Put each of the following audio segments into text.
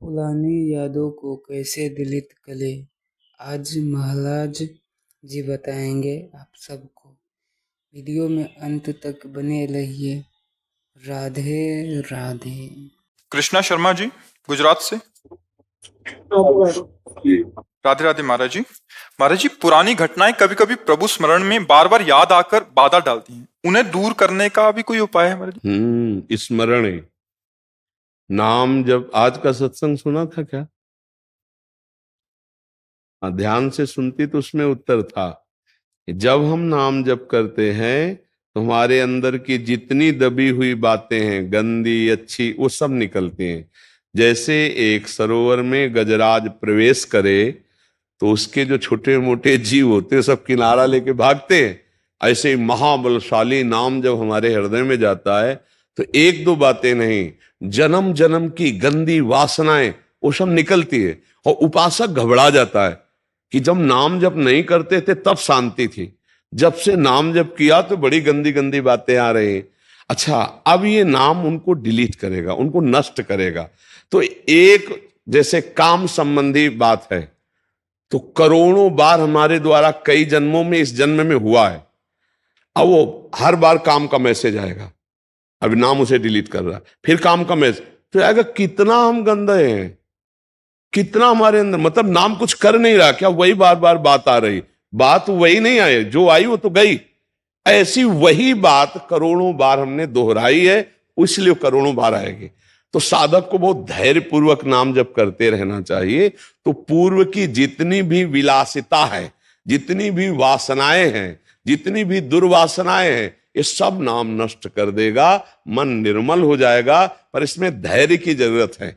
पुरानी यादों को कैसे डिलीट करें, आज महाराज जी बताएंगे आप सबको। वीडियो में अंत तक बने रहिए। राधे राधे। कृष्णा शर्मा जी गुजरात से। राधे राधे महाराज जी। महाराज जी, पुरानी घटनाएं कभी कभी प्रभु स्मरण में बार बार याद आकर बाधा डालती हैं, उन्हें दूर करने का भी कोई उपाय है महाराज जी? स्मरण नाम जब आज का सत्संग सुना था क्या? ध्यान से सुनती तो उसमें उत्तर था। जब हम नाम जप करते हैं तो हमारे अंदर की जितनी दबी हुई बातें हैं, गंदी अच्छी, वो सब निकलती हैं। जैसे एक सरोवर में गजराज प्रवेश करे तो उसके जो छोटे मोटे जीव होते हैं सब किनारा लेके भागते हैं। ऐसे ही महाबलशाली नाम जब हमारे हृदय में जाता है तो एक दो बातें नहीं, जन्म जन्म की गंदी वासनाएं वो सब निकलती है। और उपासक घबरा जाता है कि जब नाम जप नहीं करते थे तब शांति थी, जब से नाम जप किया तो बड़ी गंदी गंदी बातें आ रही। अच्छा, अब ये नाम उनको डिलीट करेगा, उनको नष्ट करेगा। तो एक जैसे काम संबंधी बात है तो करोड़ों बार हमारे द्वारा कई जन्मों में इस जन्म में हुआ है। अब वो हर बार काम का मैसेज आएगा, अभी नाम उसे डिलीट कर रहा है, फिर काम का मैसेज, तो आएगा कितना हम गंदे हैं, कितना हमारे अंदर, मतलब नाम कुछ कर नहीं रहा क्या, वही बार बार बात आ रही, बात वही नहीं आई, जो आई वो तो गई। ऐसी वही बात करोड़ों बार हमने दोहराई है, इसलिए करोड़ों बार आएगी। तो साधक को बहुत धैर्य पूर्वक नाम जप करते रहना चाहिए। तो पूर्व की जितनी भी विलासिता है, जितनी भी वासनाएं हैं, जितनी भी दुर्वासनाएं हैं, ये सब नाम नष्ट कर देगा, मन निर्मल हो जाएगा। पर इसमें धैर्य की जरूरत है।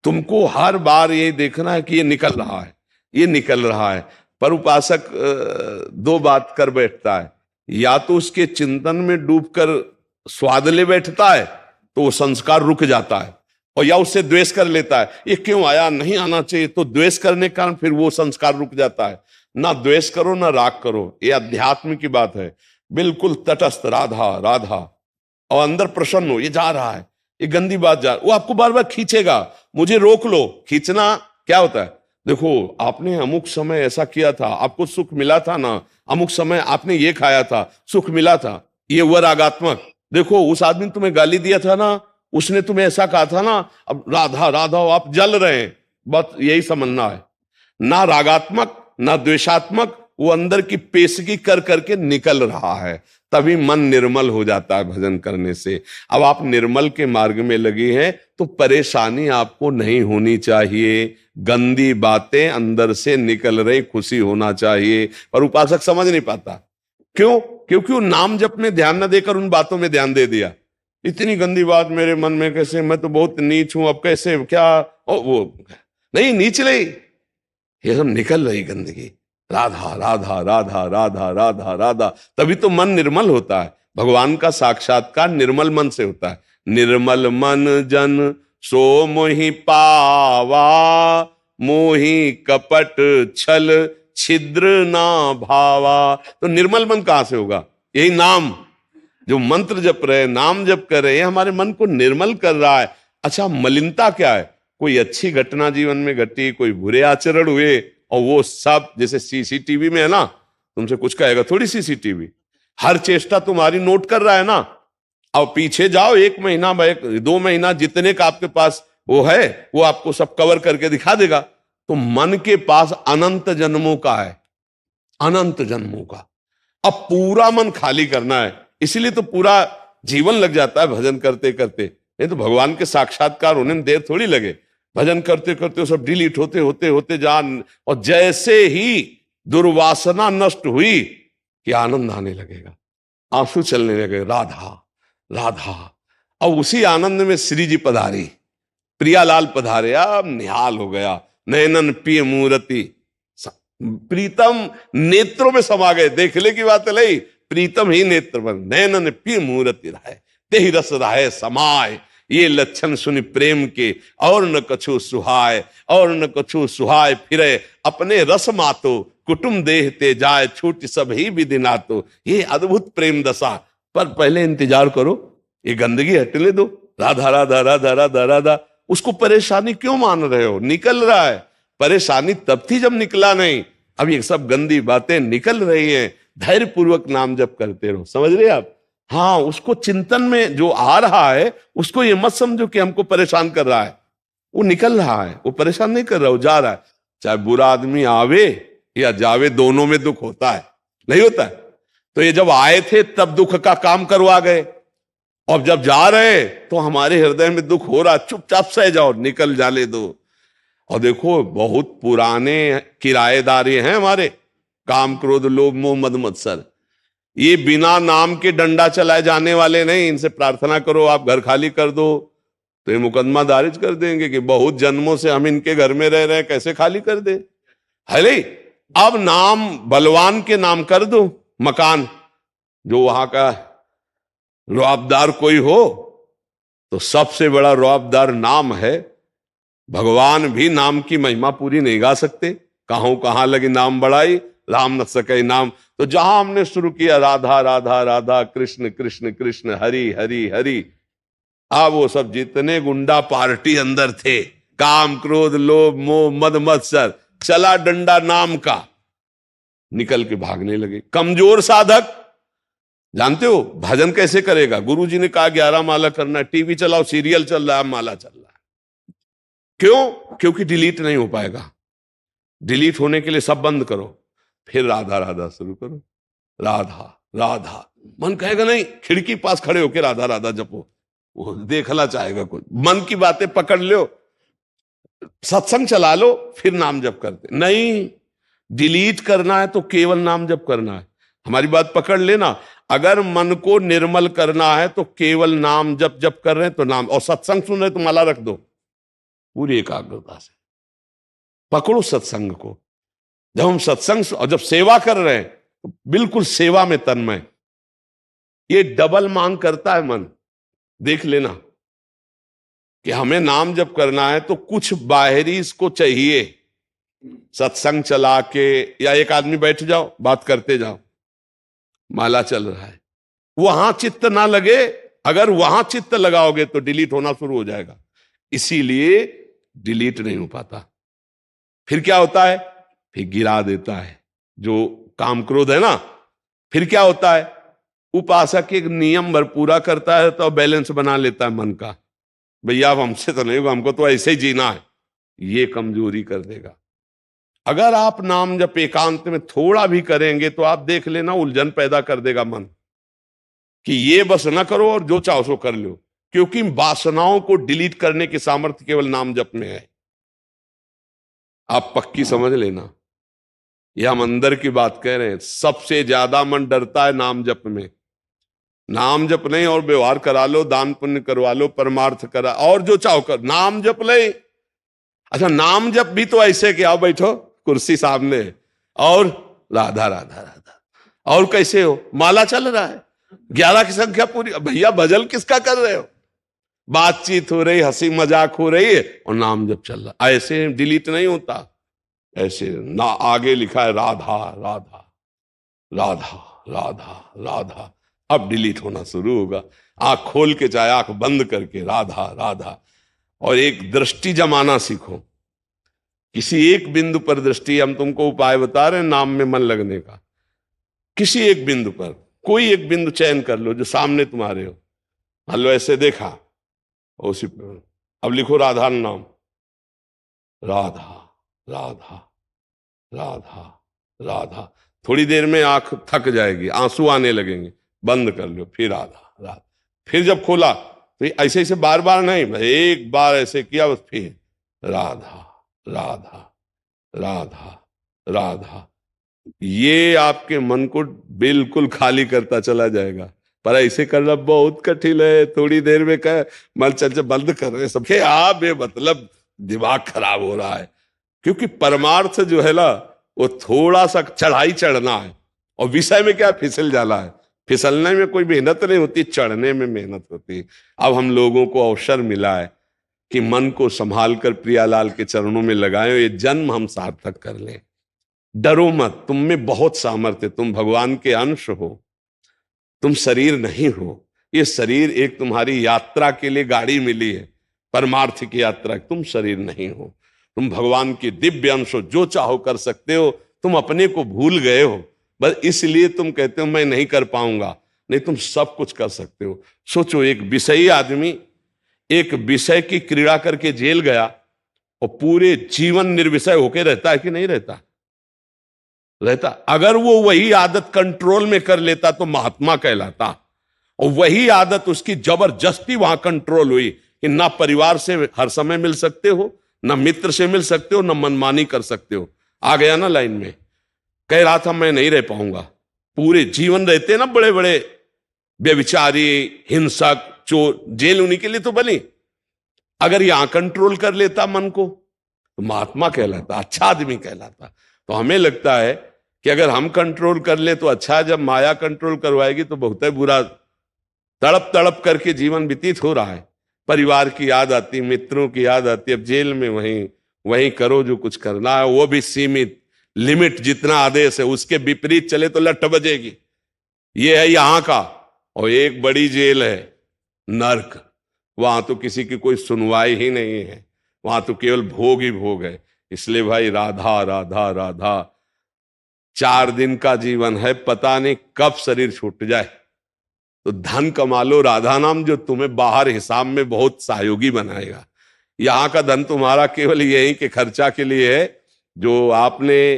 तुमको हर बार ये देखना है कि ये निकल रहा है, ये निकल रहा है। पर उपासक दो बात कर बैठता है, या तो उसके चिंतन में डूबकर स्वाद ले बैठता है तो वो संस्कार रुक जाता है, और या उससे द्वेष कर लेता है, ये क्यों आया, नहीं आना चाहिए, तो द्वेष करने के कारण फिर वो संस्कार रुक जाता है। ना द्वेष करो ना राग करो, ये अध्यात्म की बात है। बिल्कुल तटस्थ, राधा राधा, और अंदर प्रसन्न हो, ये जा रहा है, ये गंदी बात जा, वो आपको बार बार खींचेगा, मुझे रोक लो। खींचना क्या होता है, देखो आपने अमुक समय ऐसा किया था, आपको सुख मिला था ना, अमुक समय आपने ये खाया था, सुख मिला था, ये हुआ रागात्मक। देखो उस आदमी ने तुम्हें गाली दिया था ना, उसने तुम्हें ऐसा कहा था ना, अब राधा राधा आप जल रहे हैं, बस यही समझना है। ना रागात्मक ना द्वेषात्मक, वो अंदर की पेशगी कर करके निकल रहा है, तभी मन निर्मल हो जाता है भजन करने से। अब आप निर्मल के मार्ग में लगी हैं तो परेशानी आपको नहीं होनी चाहिए, गंदी बातें अंदर से निकल रही, खुशी होना चाहिए। पर उपासक समझ नहीं पाता, क्यों? क्योंकि वो नाम जप में ध्यान न देकर उन बातों में ध्यान दे दिया। इतनी गंदी बात मेरे मन में कैसे, मैं तो बहुत नीच हूं, अब कैसे क्या, वो नहीं नीच रही, ये सब निकल रही गंदगी, राधा राधा राधा राधा राधा राधा, तभी तो मन निर्मल होता है। भगवान का साक्षात्कार निर्मल मन से होता है। निर्मल मन जन सो मोहि पावा, मोहि कपट छल छिद्र ना भावा। तो निर्मल मन कहां से होगा? यही नाम, जो मंत्र जप रहे, नाम जप कर रहे हैं, हमारे मन को निर्मल कर रहा है। अच्छा, मलिनता क्या है? कोई अच्छी घटना जीवन में घटी, कोई बुरे आचरण हुए, और वो सब जैसे सीसीटीवी में है ना, तुमसे कुछ कहेगा थोड़ी, सीसीटीवी हर चेष्टा तुम्हारी नोट कर रहा है ना। अब पीछे जाओ, 1 महीना 2 महीना जितने का आपके पास वो है, वो आपको सब कवर करके दिखा देगा। तो मन के पास अनंत जन्मों का है, अनंत जन्मों का। अब पूरा मन खाली करना है, इसीलिए तो पूरा जीवन लग जाता है भजन करते करते। नहीं तो भगवान के साक्षात्कार होने में देर थोड़ी लगे, भजन करते करते सब डिलीट होते होते होते जान, और जैसे ही दुर्वासना नष्ट हुई कि आनंद आने लगेगा, आंसू चलने लगे, राधा राधा। अब उसी आनंद में श्री जी पधारी, प्रियालाल पधारे, अब निहाल हो गया, नयनन पिय मूर्ति, प्रीतम नेत्रों में समा गए। देखने की बात नहीं, प्रीतम ही नेत्र बन, नयनन पिय मूर्ति रहे, तेहि रस रहे समाय। ये लक्षण सुनि प्रेम के, और न कछु सुहाय, और न कछु सुहाय फिरे, अपने रस मातो कुटुम देह ते जाए, छूट सब ही विधि नातो। ये अद्भुत प्रेम दशा। पर पहले इंतजार करो, ये गंदगी हटने दो, राधा राधा राधा राधा राधा। उसको परेशानी क्यों मान रहे हो? निकल रहा है। परेशानी तब थी जब निकला नहीं, अब ये सब गंदी बातें निकल रही हैं। धैर्य पूर्वक नाम जप करते रहो। समझ रहे आप? हाँ, उसको चिंतन में जो आ रहा है उसको ये मत समझो कि हमको परेशान कर रहा है। वो निकल रहा है, वो परेशान नहीं कर रहा, वो जा रहा है। चाहे बुरा आदमी आवे या जावे, दोनों में दुख होता है, नहीं होता है? तो ये जब आए थे तब दुख का काम करवा गए, और जब जा रहे तो हमारे हृदय में दुख हो रहा, चुपचाप सह जाओ, निकल जाने दो। और देखो, बहुत पुराने किराएदार हैं हमारे, काम क्रोध लोभ मोह मद मत्सर। ये बिना नाम के डंडा चलाए जाने वाले नहीं। इनसे प्रार्थना करो आप घर खाली कर दो, तो ये मुकदमा दारिज कर देंगे कि बहुत जन्मों से हम इनके घर में रह रहे हैं, कैसे खाली कर दे। है अब नाम बलवान के नाम कर दो मकान, जो वहां का रुआबदार कोई हो, तो सबसे बड़ा रुआबदार नाम है। भगवान भी नाम की महिमा पूरी नहीं गा सकते। कहां लगी नाम बढ़ाई, राम न सके नाम। तो जहां हमने शुरू किया राधा राधा राधा, कृष्ण कृष्ण कृष्ण, हरि हरि हरि, अब वो सब जितने गुंडा पार्टी अंदर थे, काम क्रोध लोभ मोह मद मत्सर, चला डंडा नाम का, निकल के भागने लगे। कमजोर साधक, जानते हो भजन कैसे करेगा? गुरुजी ने कहा 11 माला करना है, टीवी चलाओ, सीरियल चल रहा है, माला चल रहा है। क्यों? क्योंकि डिलीट नहीं हो पाएगा। डिलीट होने के लिए सब बंद करो, फिर राधा राधा शुरू करो। राधा राधा, मन कहेगा नहीं, खिड़की पास खड़े होकर राधा राधा जपो, वो देखना चाहेगा कुछ। मन की बातें पकड़ लो, सत्संग चला लो, फिर नाम जप करते नहीं। डिलीट करना है तो केवल नाम जप करना है। हमारी बात पकड़ लेना, अगर मन को निर्मल करना है तो केवल नाम जप जप कर रहे हैं तो नाम, और सत्संग सुन रहे तो माला रख दो पूरी एकाग्रता से। पकड़ो सत्संग को। जब हम सत्संग और जब सेवा कर रहे हैं तो बिल्कुल सेवा में तन्मय। ये डबल मांग करता है मन, देख लेना कि हमें नाम जप करना है तो कुछ बाहरी इसको चाहिए। सत्संग चला के या एक आदमी बैठ जाओ, बात करते जाओ, माला चल रहा है, वहां चित्त ना लगे। अगर वहां चित्त लगाओगे तो डिलीट होना शुरू हो जाएगा। इसीलिए डिलीट नहीं हो पाता। फिर क्या होता है? फिर गिरा देता है जो काम क्रोध है ना। फिर क्या होता है? उपासक एक नियम भर पूरा करता है तो बैलेंस बना लेता है मन का, भैया अब हमसे तो नहीं होगा, हमको तो ऐसे ही जीना है। ये कमजोरी कर देगा। अगर आप नाम जब एकांत में थोड़ा भी करेंगे तो आप देख लेना, उलझन पैदा कर देगा मन कि ये बस ना करो और जो चाहो सो कर लो। क्योंकि वासनाओं को डिलीट करने की सामर्थ्य केवल नाम जप में है। आप पक्की समझ लेना, यह हम अंदर की बात कह रहे हैं। सबसे ज्यादा मन डरता है नाम जप में। नाम जप नहीं और व्यवहार करा लो, दान पुण्य करवा लो, परमार्थ करा, और जो चाहो कर, नाम जप ले। अच्छा, नाम जप भी तो ऐसे कि आओ बैठो कुर्सी सामने और राधा राधा राधा, और कैसे हो? माला चल रहा है, 11 की संख्या पूरी। भैया भजन किसका कर रहे हो? बातचीत हो रही, हंसी मजाक हो रही है और नाम जप चल रहा। ऐसे डिलीट नहीं होता। ऐसे ना, आगे लिखा है राधा राधा राधा राधा राधा, अब डिलीट होना शुरू होगा। आंख खोल के चाहे आंख बंद करके राधा राधा, और एक दृष्टि जमाना सीखो। किसी एक बिंदु पर दृष्टि, हम तुमको उपाय बता रहे हैं नाम में मन लगने का। किसी एक बिंदु पर, कोई एक बिंदु चयन कर लो जो सामने तुम्हारे हो। मान लो ऐसे देखा, उसी पर अब लिखो राधा नाम, राधा राधा राधा राधा। थोड़ी देर में आंख थक जाएगी, आंसू आने लगेंगे, बंद कर लो, फिर राधा राधा। फिर जब खोला तो ऐसे ऐसे बार बार नहीं, एक बार ऐसे किया बस, फिर राधा राधा राधा राधा। ये आपके मन को बिल्कुल खाली करता चला जाएगा। पर ऐसे करना बहुत कठिन है। थोड़ी देर में कह मल चल बंद कर रहे सब, आप मतलब दिमाग खराब हो रहा है। क्योंकि परमार्थ जो है ना, वो थोड़ा सा चढ़ाई चढ़ना है, और विषय में क्या फिसल जाना है। फिसलने में कोई मेहनत नहीं होती, चढ़ने में मेहनत होती है। अब हम लोगों को अवसर मिला है कि मन को संभाल कर प्रियालाल के चरणों में लगाएं, ये जन्म हम सार्थक कर लें। डरो मत, तुम में बहुत सामर्थ्य, तुम भगवान के अंश हो, तुम शरीर नहीं हो। ये शरीर एक तुम्हारी यात्रा के लिए गाड़ी मिली है, परमार्थ की यात्रा, तुम शरीर नहीं हो, तुम भगवान के दिव्य अंश हो, जो चाहो कर सकते हो, तुम अपने को भूल गए हो, बस इसलिए तुम कहते हो मैं नहीं कर पाऊंगा। नहीं, तुम सब कुछ कर सकते हो। सोचो, एक विषयी आदमी एक विषय की क्रीड़ा करके जेल गया और पूरे जीवन निर्विषय होके रहता है कि नहीं रहता? रहता। अगर वो वही आदत कंट्रोल में कर लेता तो महात्मा कहलाता, और वही आदत उसकी जबरदस्ती वहां कंट्रोल हुई कि ना परिवार से हर समय मिल सकते हो, ना मित्र से मिल सकते हो, ना मनमानी कर सकते हो। आ गया ना लाइन में, कह रहा था मैं नहीं रह पाऊंगा। पूरे जीवन रहते ना बड़े बड़े व्यभिचारी, हिंसक, चोर, जेल उन्हीं के लिए तो बनी। अगर यहां कंट्रोल कर लेता मन को तो महात्मा कहलाता, अच्छा आदमी कहलाता। तो हमें लगता है कि अगर हम कंट्रोल कर ले तो अच्छा, जब माया कंट्रोल करवाएगी तो बहुत है बुरा। तड़प तड़प करके जीवन व्यतीत हो रहा है, परिवार की याद आती, मित्रों की याद आती। अब जेल में वहीं करो जो कुछ करना है, वो भी सीमित, लिमिट, जितना आदेश है उसके विपरीत चले तो लठ बजेगी। ये है यहां का। और एक बड़ी जेल है नर्क, वहां तो किसी की कोई सुनवाई ही नहीं है, वहां तो केवल भोग ही भोग है। इसलिए भाई, राधा राधा राधा, 4 दिन का जीवन है, पता नहीं कब शरीर छूट जाए। तो धन कमा लो राधा नाम, जो तुम्हें बाहर हिसाब में बहुत सहयोगी बनाएगा। यहां का धन तुम्हारा केवल यही के खर्चा के लिए है, जो आपने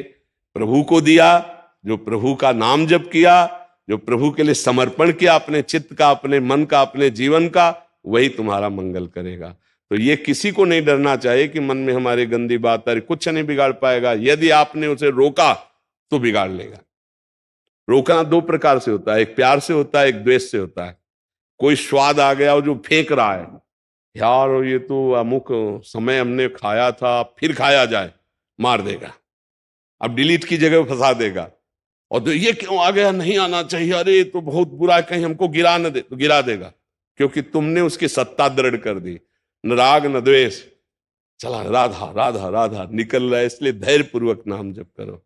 प्रभु को दिया, जो प्रभु का नाम जप किया, जो प्रभु के लिए समर्पण किया, अपने चित्त का, अपने मन का, अपने जीवन का, वही तुम्हारा मंगल करेगा। तो ये किसी को नहीं डरना चाहिए कि मन में हमारी गंदी बात आ रही, कुछ नहीं बिगाड़ पाएगा। यदि आपने उसे रोका तो बिगाड़ लेगा। रोकना 2 प्रकार से होता है, एक प्यार से होता है, एक द्वेष से होता है। कोई स्वाद आ गया और जो फेंक रहा है, यार ये तो अमुक समय हमने खाया था, फिर खाया जाए, मार देगा। अब डिलीट की जगह फंसा देगा। और तो ये क्यों आ गया, नहीं आना चाहिए, अरे तो बहुत बुरा, कहीं हमको गिरा न दे, तो गिरा देगा, क्योंकि तुमने उसकी सत्ता दृढ़ कर दी। न राग न द्वेष, चला राधा राधा राधा निकल रहा है, इसलिए धैर्य पूर्वक नाम जप करो।